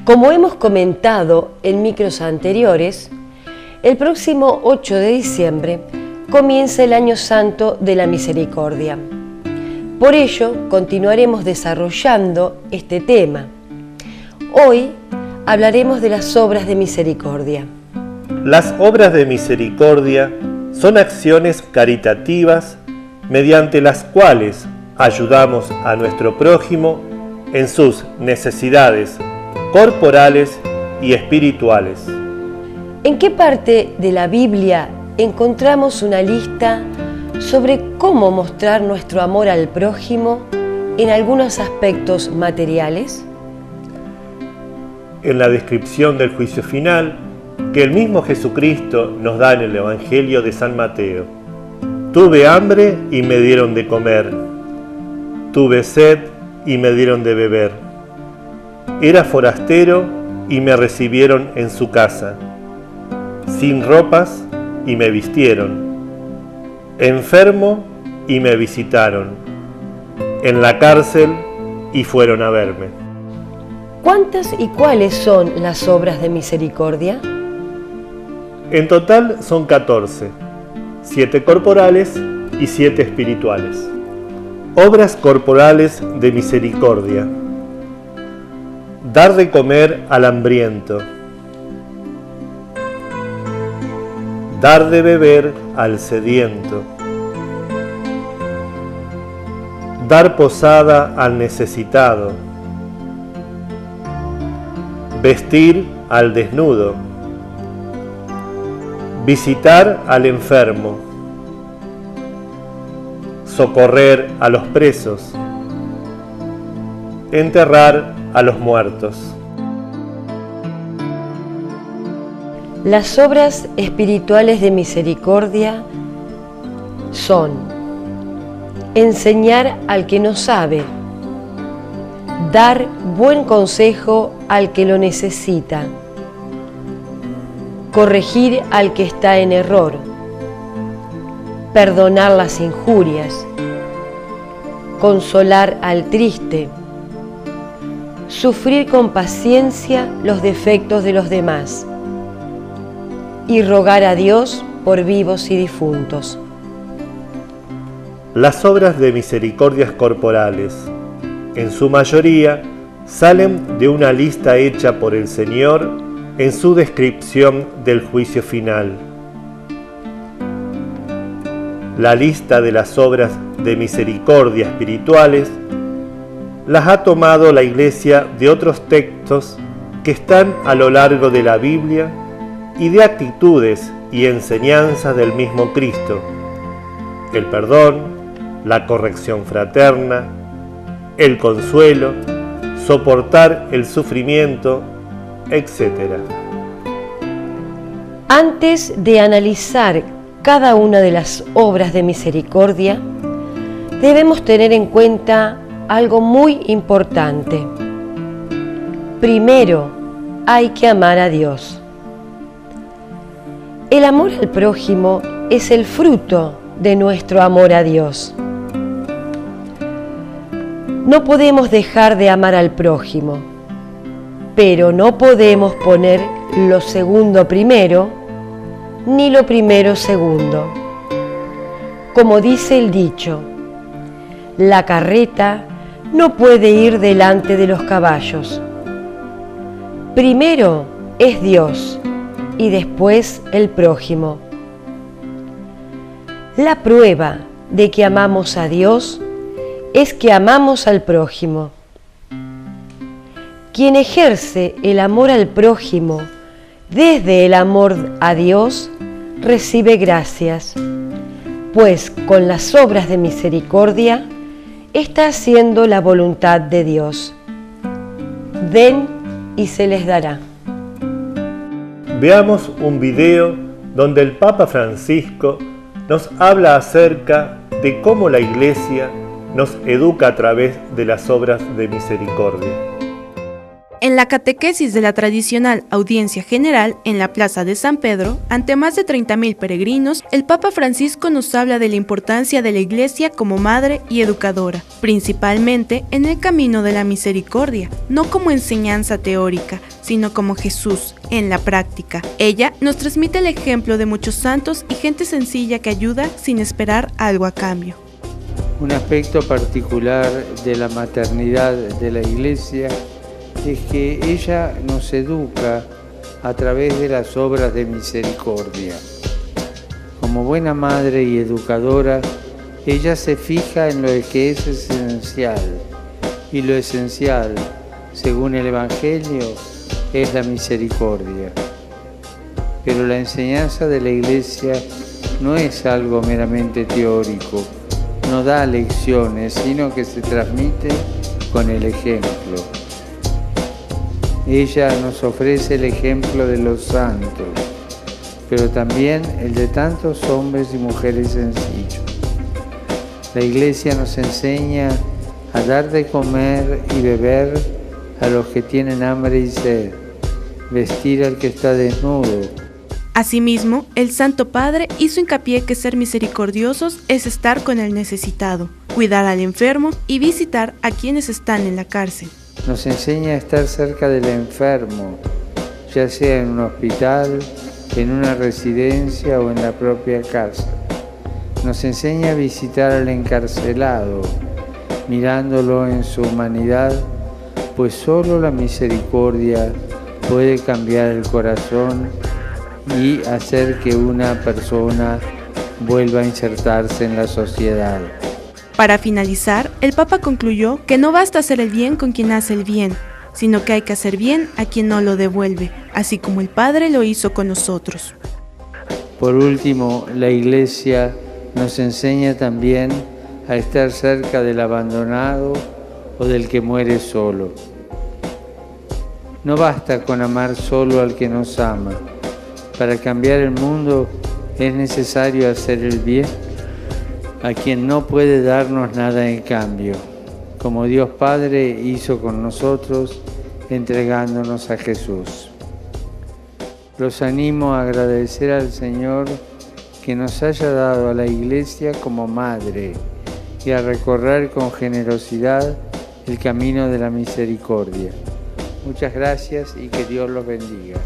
Como hemos comentado en micros anteriores, el próximo 8 de diciembre comienza el Año Santo de la Misericordia. Por ello, continuaremos desarrollando este tema. Hoy hablaremos de las obras de misericordia. Las obras de misericordia son acciones caritativas mediante las cuales ayudamos a nuestro prójimo en sus necesidades corporales y espirituales. ¿En qué parte de la Biblia encontramos una lista sobre cómo mostrar nuestro amor al prójimo en algunos aspectos materiales? En la descripción del juicio final que el mismo Jesucristo nos da en el Evangelio de San Mateo. Tuve hambre y me dieron de comer. Tuve sed y me dieron de beber. Era forastero y me recibieron en su casa, sin ropas y me vistieron, enfermo y me visitaron, en la cárcel y fueron a verme. ¿Cuántas y cuáles son las obras de misericordia? En total son 14, 7 corporales y 7 espirituales. Obras corporales de misericordia. Dar de comer al hambriento. Dar de beber al sediento. Dar posada al necesitado. Vestir al desnudo. Visitar al enfermo. Socorrer a los presos. Enterrar a los muertos. Las obras espirituales de misericordia son enseñar al que no sabe, dar buen consejo al que lo necesita, corregir al que está en error, perdonar las injurias, consolar al triste, sufrir con paciencia los defectos de los demás y rogar a Dios por vivos y difuntos. Las obras de misericordias corporales, en su mayoría, salen de una lista hecha por el Señor en su descripción del juicio final. La lista de las obras de misericordia espirituales las ha tomado la Iglesia de otros textos que están a lo largo de la Biblia y de actitudes y enseñanzas del mismo Cristo: el perdón, la corrección fraterna, el consuelo, soportar el sufrimiento, etc. Antes de analizar cada una de las obras de misericordia, debemos tener en cuenta algo muy importante. Primero, hay que amar a Dios. El amor al prójimo es el fruto de nuestro amor a Dios. No podemos dejar de amar al prójimo, pero no podemos poner lo segundo primero, ni lo primero segundo. Como dice el dicho, la carreta no puede ir delante de los caballos. Primero es Dios y después el prójimo. La prueba de que amamos a Dios es que amamos al prójimo. Quien ejerce el amor al prójimo desde el amor a Dios recibe gracias, pues con las obras de misericordia está haciendo la voluntad de Dios. Den y se les dará. Veamos un video donde el Papa Francisco nos habla acerca de cómo la Iglesia nos educa a través de las obras de misericordia. En la catequesis de la tradicional audiencia general en la Plaza de San Pedro, ante más de 30.000 peregrinos, el Papa Francisco nos habla de la importancia de la Iglesia como madre y educadora, principalmente en el camino de la misericordia, no como enseñanza teórica, sino como Jesús, en la práctica. Ella nos transmite el ejemplo de muchos santos y gente sencilla que ayuda sin esperar algo a cambio. Un aspecto particular de la maternidad de la Iglesia es que ella nos educa a través de las obras de misericordia. Como buena madre y educadora, ella se fija en lo que es esencial, y lo esencial, según el Evangelio, es la misericordia. Pero la enseñanza de la Iglesia no es algo meramente teórico, no da lecciones, sino que se transmite con el ejemplo. Ella nos ofrece el ejemplo de los santos, pero también el de tantos hombres y mujeres sencillos. La Iglesia nos enseña a dar de comer y beber a los que tienen hambre y sed, vestir al que está desnudo. Asimismo, el Santo Padre hizo hincapié que ser misericordiosos es estar con el necesitado, cuidar al enfermo y visitar a quienes están en la cárcel. Nos enseña a estar cerca del enfermo, ya sea en un hospital, en una residencia o en la propia casa. Nos enseña a visitar al encarcelado, mirándolo en su humanidad, pues solo la misericordia puede cambiar el corazón y hacer que una persona vuelva a insertarse en la sociedad. Para finalizar, el Papa concluyó que no basta hacer el bien con quien hace el bien, sino que hay que hacer bien a quien no lo devuelve, así como el Padre lo hizo con nosotros. Por último, la Iglesia nos enseña también a estar cerca del abandonado o del que muere solo. No basta con amar solo al que nos ama. Para cambiar el mundo es necesario hacer el bien a quien no puede darnos nada en cambio, como Dios Padre hizo con nosotros entregándonos a Jesús. Los animo a agradecer al Señor que nos haya dado a la Iglesia como madre y a recorrer con generosidad el camino de la misericordia. Muchas gracias y que Dios los bendiga.